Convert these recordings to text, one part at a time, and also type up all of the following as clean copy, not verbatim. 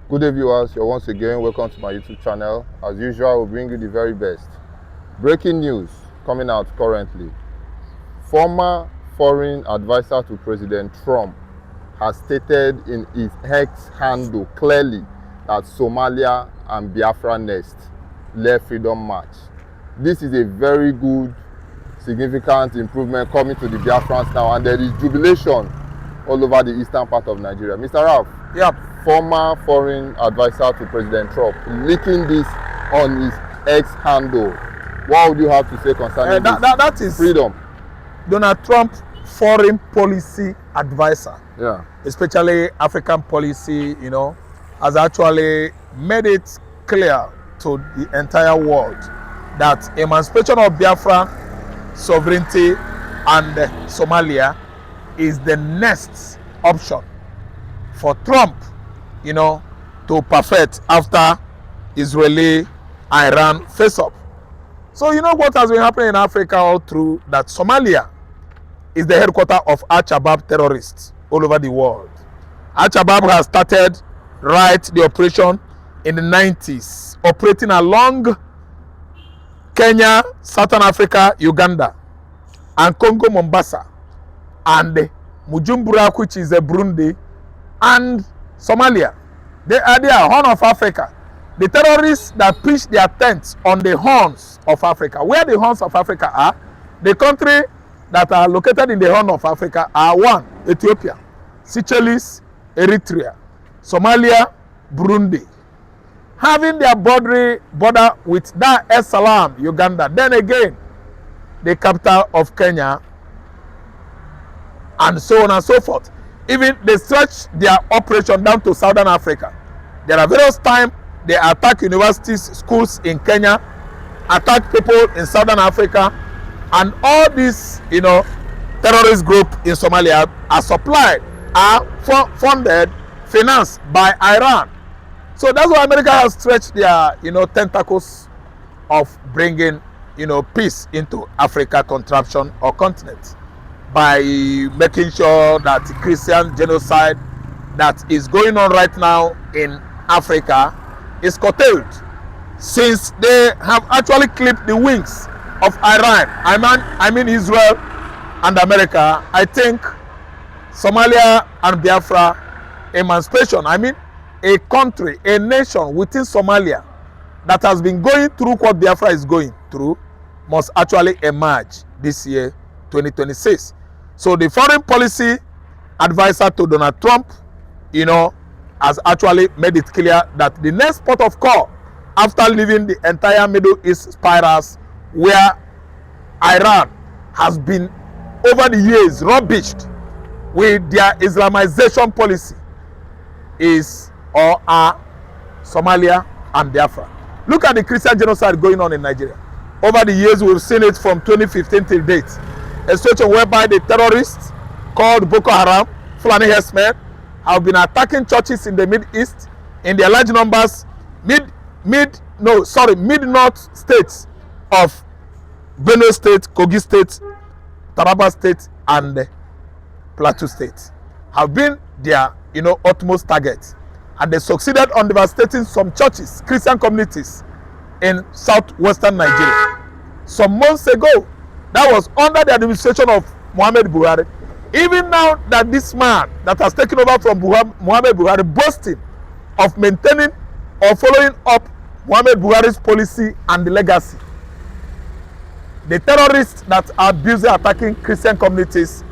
Good day, viewers. You're once again welcome to my YouTube channel. As usual, I will bring you the very best. Breaking news coming out currently. Former foreign advisor to President Trump has stated in his X handle clearly that Somalia and Biafra next left freedom march. This is a very good, significant improvement coming to the Biafrans now, and there is jubilation all over the eastern part of Nigeria. Mr. Ralph, former foreign advisor to President Trump, leaking this on his X handle. What would you have to say concerning this? That is freedom. Donald Trump, foreign policy advisor, especially African policy, has actually made it clear to the entire world that emancipation of Biafra, sovereignty, and Somalia is the next option for Trump, to perfect after Israeli-Iran face-up. So what has been happening in Africa all through that Somalia is the headquarters of Al-Shabaab terrorists all over the world. Al-Shabaab has started the operation in the 90s, operating along Kenya, Southern Africa, Uganda, and Congo, Mombasa, and Bujumbura, which is Burundi, and Somalia. They are there, Horn of Africa. The terrorists that pitch their tents on the horns of Africa. Where the horns of Africa are, the country that are located in the Horn of Africa are one, Ethiopia, Seychelles, Eritrea, Somalia, Burundi. Having their border with Dar es Salaam, Uganda. Then again, the capital of Kenya, and so on and so forth. Even they stretch their operation down to Southern Africa. There are various times they attack universities, schools in Kenya, attack people in Southern Africa, and all these, terrorist group in Somalia are supplied, are funded, financed by Iran. So that's why America has stretched their, tentacles of bringing, peace into Africa contraption or continent, by making sure that Christian genocide that is going on right now in Africa is curtailed, since they have actually clipped the wings of Iran. I mean Israel and America. I think Somalia and Biafra emancipation, a country, a nation within Somalia that has been going through what Biafra is going through, must actually emerge this year, 2026. So the foreign policy advisor to Donald Trump, has actually made it clear that the next port of call after leaving the entire Middle East spirals, where Iran has been over the years rubbished with their Islamization policy, are Somalia and Biafra. Look at the Christian genocide going on in Nigeria. Over the years, we've seen it from 2015 till date. A situation whereby the terrorists called Boko Haram, Fulani herdsmen, have been attacking churches in the Mid-East in their large numbers, mid-north states of Benue State, Kogi State, Taraba State, and Plateau State have been their, utmost target. And they succeeded on devastating some churches, Christian communities in southwestern Nigeria. Some months ago, that was under the administration of Muhammad Buhari. Even now that this man that has taken over from Muhammad Buhari boasting of maintaining or following up Muhammad Buhari's policy and the legacy, the terrorists that are busy attacking Christian communities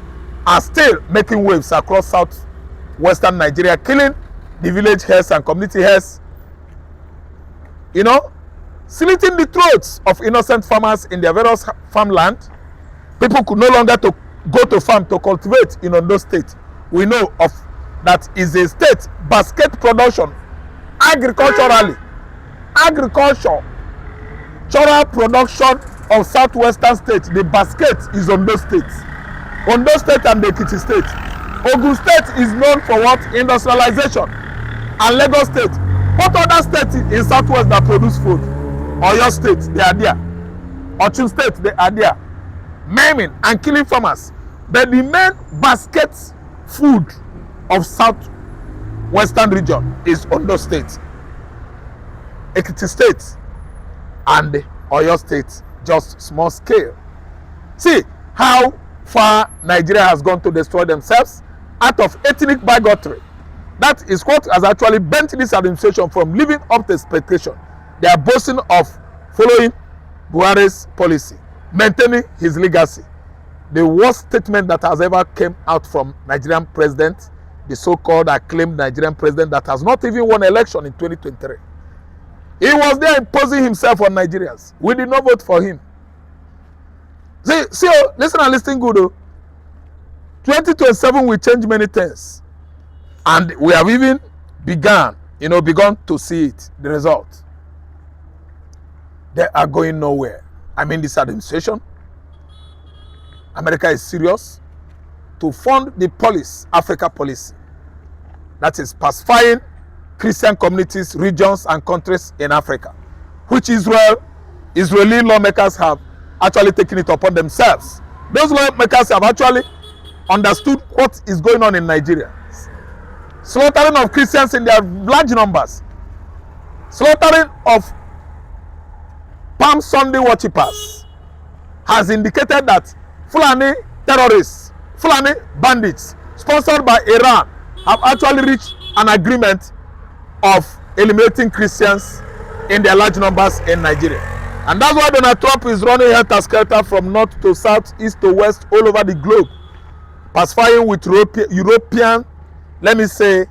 are still making waves across southwestern Nigeria, killing the village heads and community heads, slitting the throats of innocent farmers in their various farmland. People could no longer go to farm to cultivate in Ondo State. We know of that is a state basket production, agricultural production of southwestern state. The basket is Ondo State and the Ekiti State. Ogun State is known for what? Industrialization. And Lagos State. What other states in southwest that produce food? Oyo State, they are there. Ochun State, they are there. Maiming and killing farmers. But the main basket food of south western region is Ondo State, Ekiti State, and Oyo State, just small scale. See how far Nigeria has gone to destroy themselves out of ethnic bigotry. That is what has actually bent this administration from living up to expectation. They are boasting of following Buhari's policy, maintaining his legacy. The worst statement that has ever came out from Nigerian president, the so-called acclaimed Nigerian president that has not even won election in 2023. He was there imposing himself on Nigerians. We did not vote for him. See, listen and listen good. 2027 will change many things. And we have even begun to see it, the result. They are going nowhere. I mean, this administration, America is serious to fund the policy, Africa policy, that is pacifying Christian communities, regions, and countries in Africa, which Israeli lawmakers have actually taken it upon themselves. Those lawmakers have actually understood what is going on in Nigeria. Slaughtering of Christians in their large numbers, slaughtering of Palm Sunday worshippers has indicated that Fulani terrorists, Fulani bandits, sponsored by Iran, have actually reached an agreement of eliminating Christians in their large numbers in Nigeria. And that's why Donald Trump is running helter-skelter from north to south, east to west, all over the globe, pacifying with European, let me say,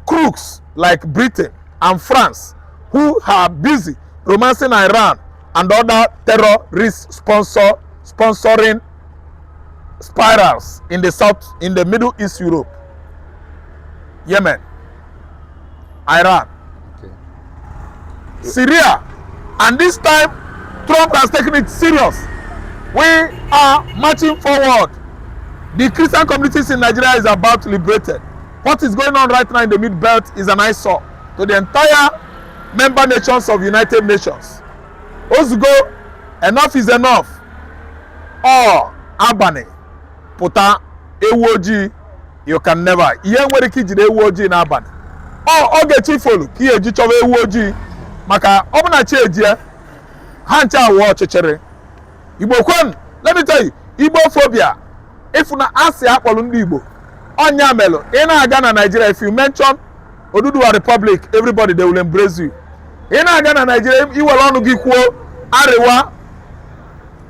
crooks like Britain and France, who are busy romancing Iran and other terrorist sponsoring spirals in the south, in the Middle East, Europe, Yemen, Iran, Syria. And this time, Trump has taken it serious. We are marching forward. The Christian communities in Nigeria is about liberated. What is going on right now in the Mid-Belt is an eyesore to the entire member nations of United Nations. Ozugo, enough is enough. Oh, Albany, puta, ewoji, you can never. Iye nwere ki jide ewoji na Albany. Oh, oge chifolu, ki eji chove ewoji. Maka obuna cheje, hancha wo chechere. Igbo kwen, let me tell you, Igbo phobia. If una asi akpolu ndi Igbo, onya melo, ina aga na Nigeria, if you mention Oduduwa Republic, everybody they will embrace you. Ina aga na Nigeria, iwere onu gi kwuo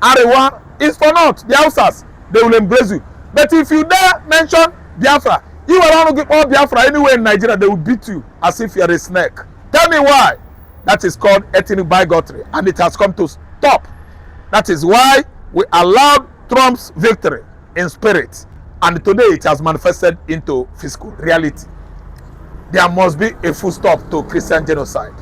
Arewa is for not the Hausas, they will embrace you. But if you dare mention Biafra, iwere onu gi all Biafra anywhere in Nigeria, they will beat you as if you are a snake. Tell me why. That is called ethnic bigotry, and it has come to stop. That is why we allowed Trump's victory in spirit, and today it has manifested into physical reality. There must be a full stop to Christian genocide.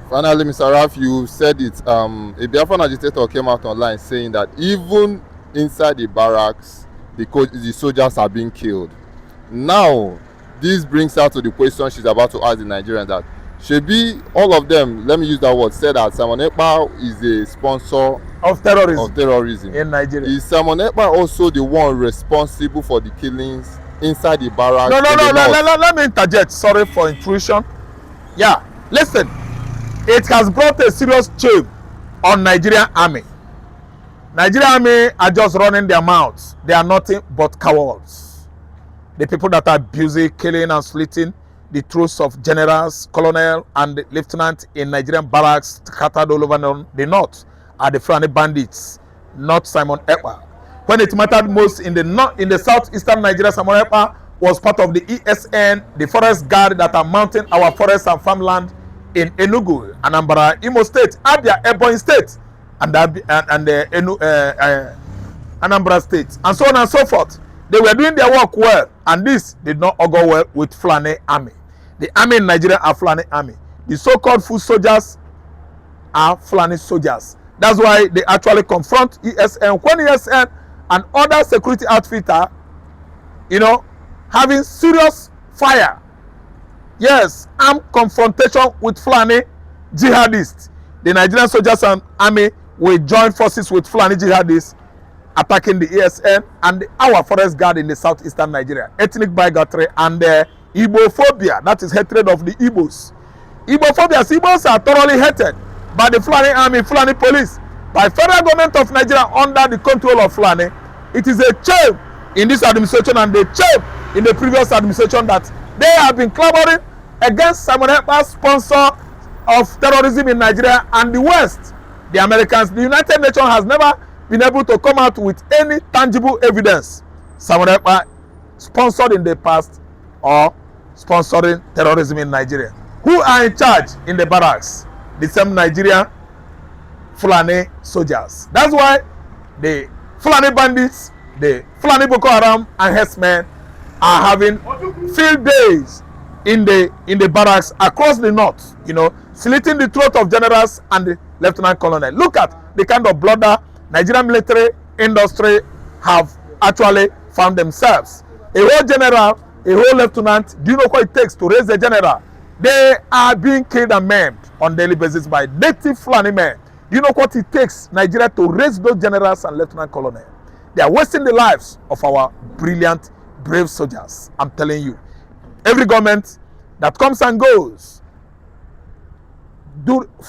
Finally, Mr. Raf, you said it. A Biafran agitator came out online saying that even inside the barracks, the soldiers are being killed. Now, this brings her to the question she's about to ask the Nigerians, that Shebi, all of them, let me use that word, said that Simon Ekpa is a sponsor of terrorism in Nigeria. Is Simon Ekpa also the one responsible for the killings inside the barracks? No, let me interject. Sorry for intrusion. Yeah, listen. It has brought a serious shame on Nigerian army. Nigerian army are just running their mouths. They are nothing but cowards. The people that are busy killing and slitting the throats of generals, colonel, and lieutenant in Nigerian barracks scattered all over the north are the Fulani bandits, not Simon Ekpa. When it mattered most in the southeastern Nigeria, Simon Ekpa was part of the ESN, the forest guard that are mounting our forests and farmland in Enugu, Anambra, Imo State, Abia, Ebonyi State, and Anambra State, and so on and so forth. They were doing their work well, and this did not augur well with Fulani army. The army in Nigeria are Fulani army. The so-called foot soldiers are Fulani soldiers. That's why they actually confront ESN. When ESN and other security outfitter, having serious fire, yes, armed confrontation with Fulani jihadists, the Nigerian soldiers and army will join forces with Fulani jihadists attacking the ESN and our forest guard in the southeastern Nigeria. Ethnic bigotry and Igbophobia, that is hatred of the Igbos. Igbophobia, Igbos are thoroughly hated by the Fulani army, Fulani police, by federal government of Nigeria under the control of Fulani. It is a shame in this administration and a shame in the previous administration that they have been clamoring against Simon Ekpa's sponsor of terrorism in Nigeria and the West. The Americans, the United Nations has never been able to come out with any tangible evidence Simon Ekpa sponsored in the past or sponsoring terrorism in Nigeria. Who are in charge in the barracks? The same Nigerian Fulani soldiers. That's why the Fulani bandits, the Fulani Boko Haram and herdsmen are having field days in the barracks across the north, you know, slitting the throat of generals and the lieutenant colonel. Look at the kind of blunder Nigerian military industry have actually found themselves. A whole general, a whole lieutenant, do you know what it takes to raise a general? They are being killed and maimed on daily basis by native Fulani men. Do you know what it takes Nigeria to raise those generals and lieutenant colonel? They are wasting the lives of our brilliant, brave soldiers. I'm telling you. Every government that comes and goes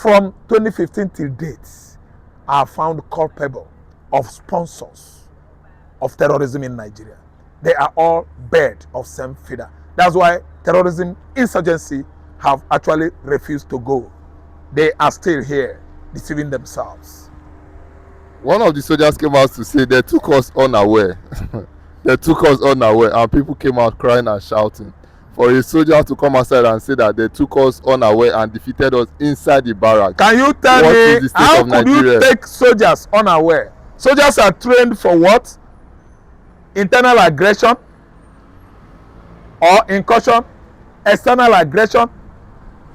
from 2015 till date are found culpable of sponsors of terrorism in Nigeria. They are all birds of same feather. That's why terrorism, insurgency have actually refused to go. They are still here, deceiving themselves. One of the soldiers came out to say they took us unaware. They took us unaware, and people came out crying and shouting. For a soldier to come outside and say that they took us unaware and defeated us inside the barracks. Can you tell me how could you take soldiers unaware? Soldiers are trained for what? Internal aggression or incursion, external aggression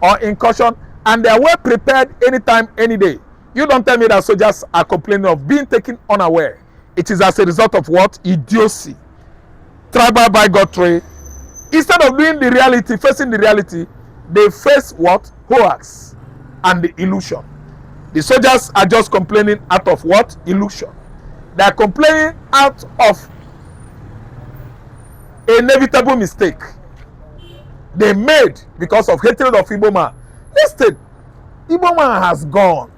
or incursion, and they are well prepared anytime, any day. You don't tell me that soldiers are complaining of being taken unaware. It is as a result of what? Idiocy, tribal bigotry. Instead of doing the reality, facing the reality, they face what? Hoax and the illusion. The soldiers are just complaining out of what? Illusion. They are complaining out of an inevitable mistake they made because of hatred of Igbo man. Listen, Igbo man has gone.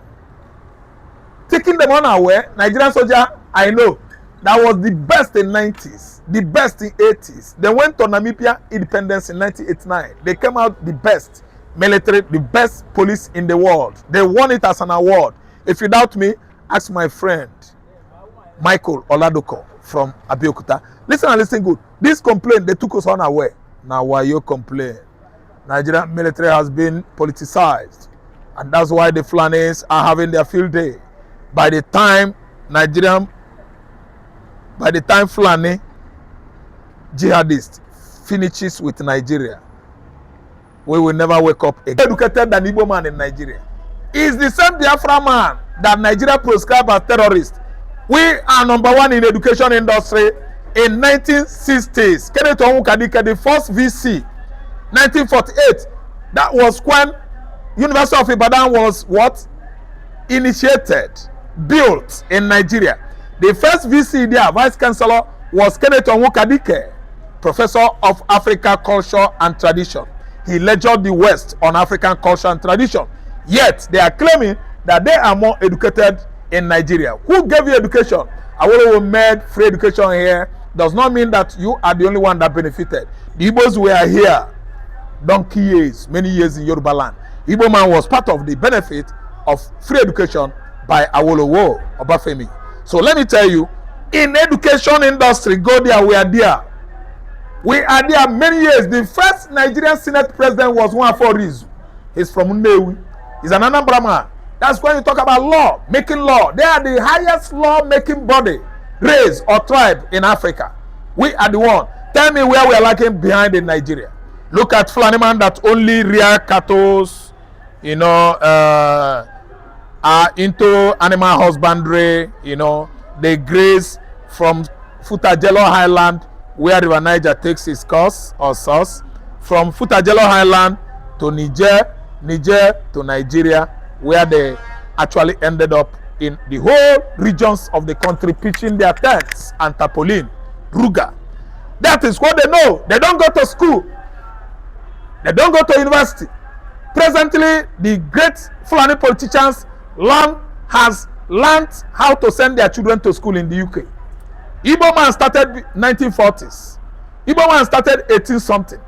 Taking them unaware, Nigerian soldier, I know, that was the best in 90s, the best in 80s. They went to Namibia independence in 1989. They came out the best military, the best police in the world. They won it as an award. If you doubt me, ask my friend Michael Oladoko from Abeokuta. Listen and listen good. This complaint, they took us unaware. Now why you complain? Nigerian military has been politicized, and that's why the Fulanis are having their field day. By the time Fulani jihadist finishes with Nigeria, we will never wake up again. Educated than Igbo man in Nigeria is the same Biafra man that Nigeria proscribed as terrorist. We are number one in education industry in 1960s. Kenneth Onwukadike, the first VC, 1948. That was when University of Ibadan was what? Initiated, built in Nigeria. The first VC there, Vice Chancellor, was Kenneth Onwukadike, Professor of African Culture and Tradition. He lectured the West on African culture and tradition. Yet, they are claiming that they are more educated in Nigeria. Who gave you education? Awolowo made free education here. Does not mean that you are the only one that benefited. The Igbos were here donkey years, many years in Yoruba land. Igbo man was part of the benefit of free education by Awolowo Obafemi. So let me tell you, in education industry, go there, we are there. We are there many years. The first Nigerian Senate president was Nwafọ Rizu. He's from Nnewi. He's an Anambra man. That's when you talk about law, making law. They are the highest law-making body, race or tribe in Africa. We are the one. Tell me where we are lacking behind in Nigeria. Look at Fulani man that only rear cattle, you know, are into animal husbandry, you know. They graze from Futajelo Highland, where River Niger takes its course or source, from Futajelo Highland to Niger to Nigeria, where they actually ended up in the whole regions of the country pitching their tents and tarpaulin, ruga. That is what they know. They don't go to school. They don't go to university. Presently, the great Fulani politicians has learned how to send their children to school in the UK. Igbo man started 1940s. Igbo man started 18 something.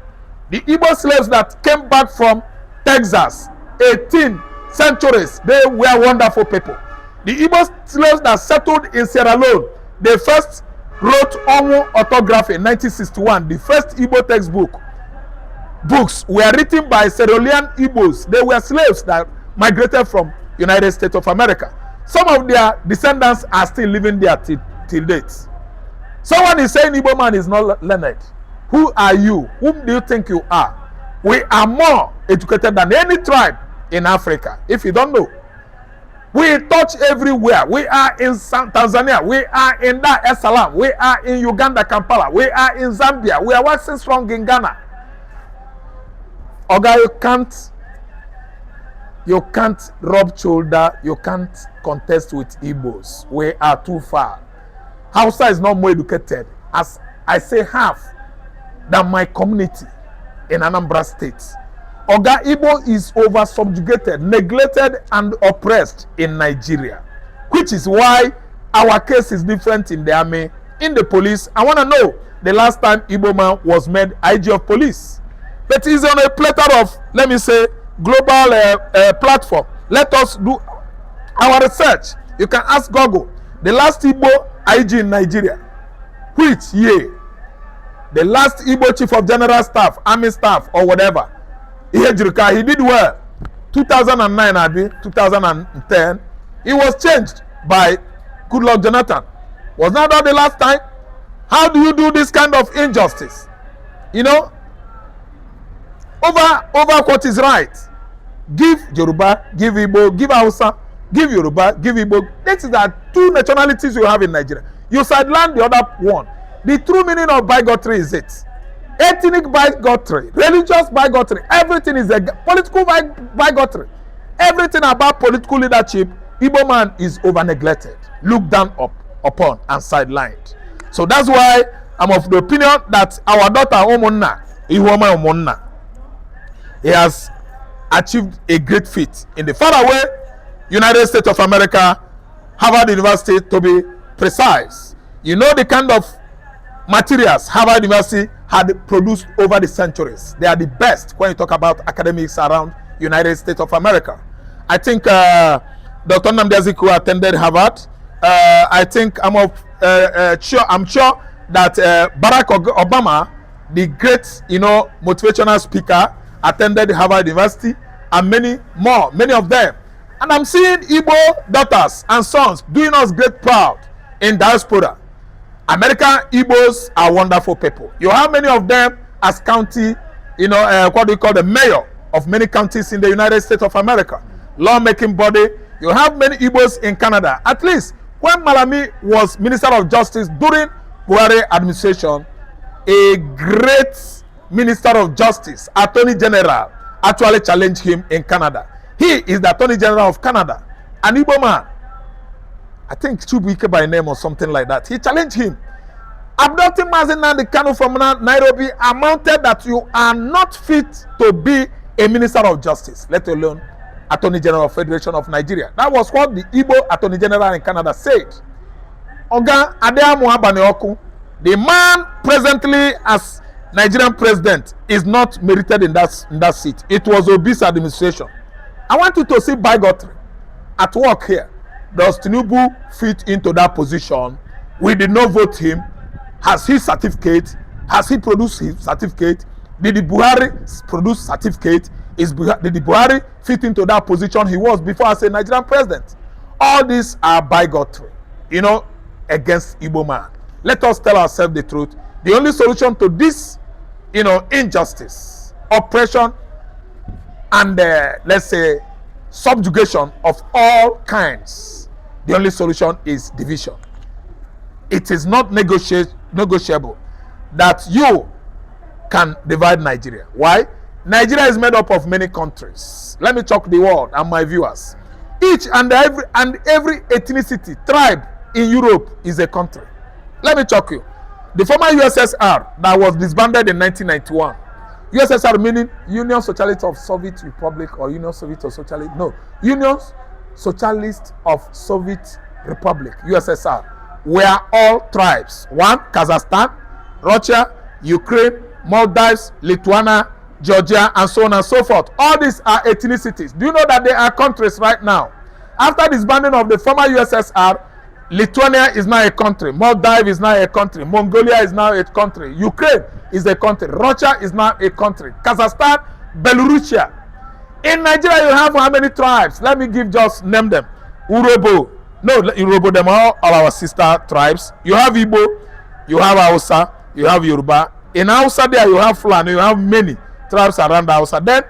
The Igbo slaves that came back from Texas, 18 centuries, they were wonderful people. The Igbo slaves that settled in Sierra Leone, they first wrote Onwu orthography in 1961. The first Igbo books were written by Sierra Leone Igbos. They were slaves that migrated from United States of America. Some of their descendants are still living there till date. Someone is saying Igbo man is not learned. Who are you? Whom do you think you are? We are more educated than any tribe in Africa. If you don't know, we touch everywhere. We are in Tanzania. We are in Dar es Salaam. We are in Uganda, Kampala. We are in Zambia. We are waxing strong in Ghana. Oga, you can't rub shoulder. You can't contest with Igbos. We are too far. Hausa is not more educated, as I say, half than my community in Anambra State. Oga, Igbo is over subjugated, neglected, and oppressed in Nigeria, which is why our case is different in the army, in the police. I want to know the last time Igbo man was made IG of police. But he's on a platter of, let me say, global platform. Let us do our research. You can ask Google. The last Igbo IG in Nigeria, which year? The last Igbo chief of general staff, army staff, or whatever. He did well. 2009, Abi, 2010. He was changed by Goodluck Jonathan. Was not that the last time? How do you do this kind of injustice? You know, over what is right. Give Yoruba, give Igbo, give Hausa, give Yoruba, give Igbo. This is the two nationalities you have in Nigeria. You sideline the other one. The true meaning of bigotry is it. Ethnic bigotry, religious bigotry, everything is a political bigotry. Everything about political leadership, Igbo man is over neglected, looked down upon and sidelined. So that's why I'm of the opinion that our daughter Omonna, Ihuoma Omonna, he has achieved a great feat in the faraway United States of America, Harvard University to be precise. You know the kind of materials Harvard University had produced over the centuries. They are the best when you talk about academics around United States of America. I think Dr. Nnamdi Azikiwe attended Harvard. I think I'm sure that Barack Obama, the great, motivational speaker, attended Harvard University, and many more, many of them. And I'm seeing Igbo daughters and sons doing us great proud in diaspora. American Igbos are wonderful people. You have many of them as county, what do you call the mayor of many counties in the United States of America. Lawmaking body. You have many Igbos in Canada. At least when Malami was Minister of Justice during Buhari administration, a great Minister of Justice, Attorney General, actually challenged him in Canada. He is the Attorney General of Canada, an Igbo man. I think Chubuike by name or something like that. He challenged him. Abducting Mazi Nnamdi Kanu from Nairobi amounted that you are not fit to be a Minister of Justice, let alone Attorney General of Federation of Nigeria. That was what the Igbo Attorney General in Canada said. Oga Adeamu Abaneoku, the man presently as Nigerian president, is not merited in that seat. It was Obi's administration. I want you to see bigotry at work here. Does Tinubu fit into that position? We did not vote him. Has he certificate? Has he produced his certificate? Did the Buhari produce certificate? Did the Buhari fit into that position he was before as a Nigerian president? All these are bigotry, against Igbo man. Let us tell ourselves the truth. The only solution to this, injustice, oppression, and let's say subjugation of all kinds, the only solution is division. It is not negotiable that you can divide Nigeria. Why? Nigeria is made up of many countries. Let me talk the world and my viewers. Each and every ethnicity, tribe in Europe is a country. Let me talk you. The former USSR that was disbanded in 1991. USSR meaning Union Socialist of Soviet Republic or Union Soviet of Socialist. No, Union Socialist of Soviet Republic, USSR, were all tribes. One, Kazakhstan, Russia, Ukraine, Maldives, Lithuania, Georgia, and so on and so forth. All these are ethnicities. Do you know that they are countries right now? After disbanding of the former USSR, Lithuania is now a country, Maldives is now a country, Mongolia is now a country, Ukraine is a country, Russia is now a country, Kazakhstan, Belarusia. In Nigeria, you have how many tribes? Let me name them. Urobo. No, Urobo, them all our sister tribes. You have Igbo, you have Hausa, you have Yoruba. In Hausa there, you have Fulani, you have many tribes around Hausa. Then,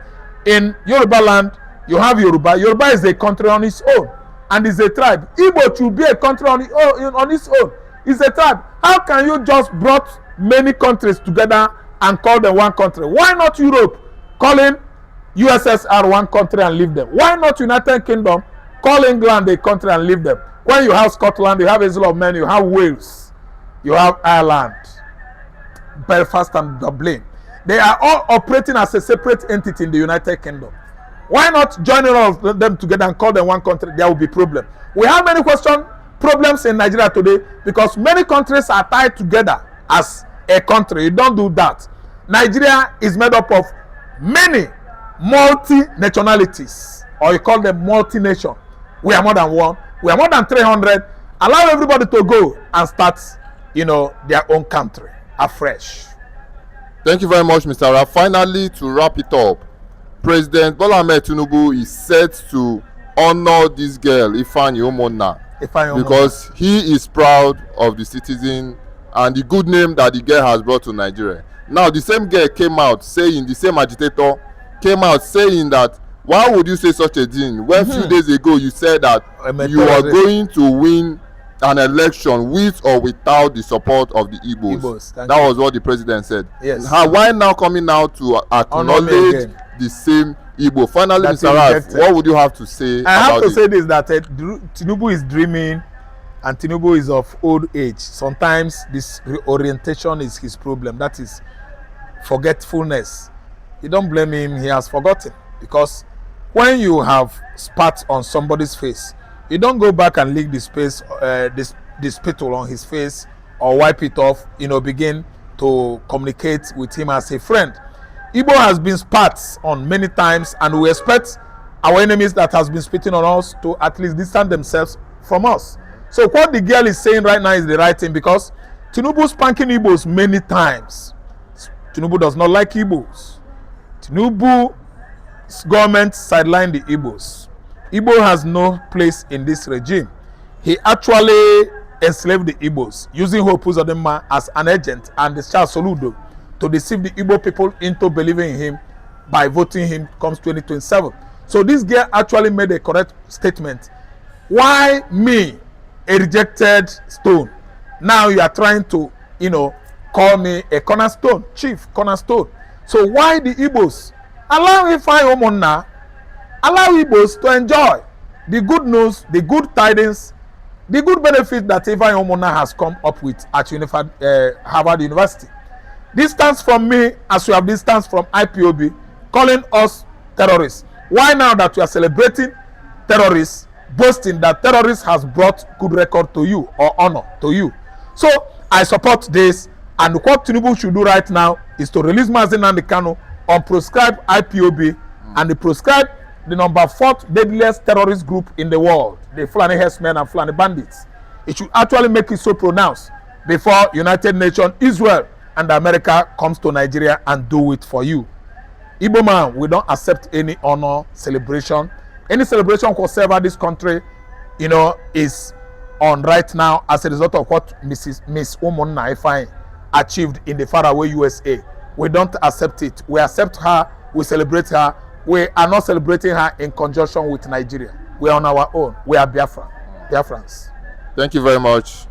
in Yoruba land, you have Yoruba. Yoruba is a country on its own. And is a tribe. Igbo should be a country on its own. It's a tribe. How can you just brought many countries together and call them one country? Why not Europe calling USSR one country and leave them? Why not United Kingdom call England a country and leave them? When you have Scotland, you have Isle of Man, you have Wales, you have Ireland, Belfast and Dublin. They are all operating as a separate entity in the United Kingdom. Why not join all of them together and call them one country? There will be problem. We have many problems in Nigeria today because many countries are tied together as a country. You don't do that. Nigeria is made up of many multi-nationalities, or you call them multi-nation. We are more than one. We are more than 300. Allow everybody to go and start, their own country afresh. Thank you very much, Mr. Ra. Finally, to wrap it up, President Bola Ahmed Tinubu is set to honor this girl, Ifeanyi Omonna, because he is proud of the citizen and the good name that the girl has brought to Nigeria. Now, the same girl came out saying, the same agitator came out saying that, why would you say such a thing when few days ago you said that you are going to win an election with or without the support of the Igbos? That was what the president said. Yes. Why now coming out to acknowledge the same Igbo? Finally, Mr. Ralph, what would you have to say? I have to say this, that Tinubu is dreaming and Tinubu is of old age. Sometimes this reorientation is his problem. That is forgetfulness. You don't blame him, he has forgotten. Because when you have spat on somebody's face, you don't go back and lick the spittle on his face or wipe it off, begin to communicate with him as a friend. Igbo has been spat on many times, and we expect our enemies that has been spitting on us to at least distance themselves from us. So what the girl is saying right now is the right thing, because Tinubu spanking Igbos many times. Tinubu does not like Igbos. Tinubu's government sidelined the Igbos. Igbo has no place in this regime. He actually enslaved the Igbos, using Hope Uzodinma as an agent and the Charles Soludo to deceive the Igbo people into believing in him by voting him comes 2027. So this girl actually made a correct statement. Why me, a rejected stone? Now you are trying to, call me a cornerstone, chief cornerstone. So why the Igbos? Allow Ifeanyi Omonna, allow Igbos to enjoy the good news, the good tidings, the good benefit that Ifeanyi Omonna has come up with at Harvard University. Distance from me as you have distance from IPOB, calling us terrorists. Why now that you are celebrating terrorists, boasting that terrorists has brought good record to you or honor to you? So I support this, and what Tinubu should do right now is to release Mazi Nnamdi Kanu on proscribed IPOB and proscribe the number 4th deadliest terrorist group in the world, the Fulani herdsmen and Fulani bandits. It should actually make it so pronounced before United Nations, Israel, and America comes to Nigeria and do it for you. Igbo man, we don't accept any honor celebration. Any celebration whatsoever this country, is on right now as a result of what Miss Omonna Ifeanyi achieved in the faraway USA. We don't accept it. We accept her. We celebrate her. We are not celebrating her in conjunction with Nigeria. We are on our own. We are Biafrans. Thank you very much.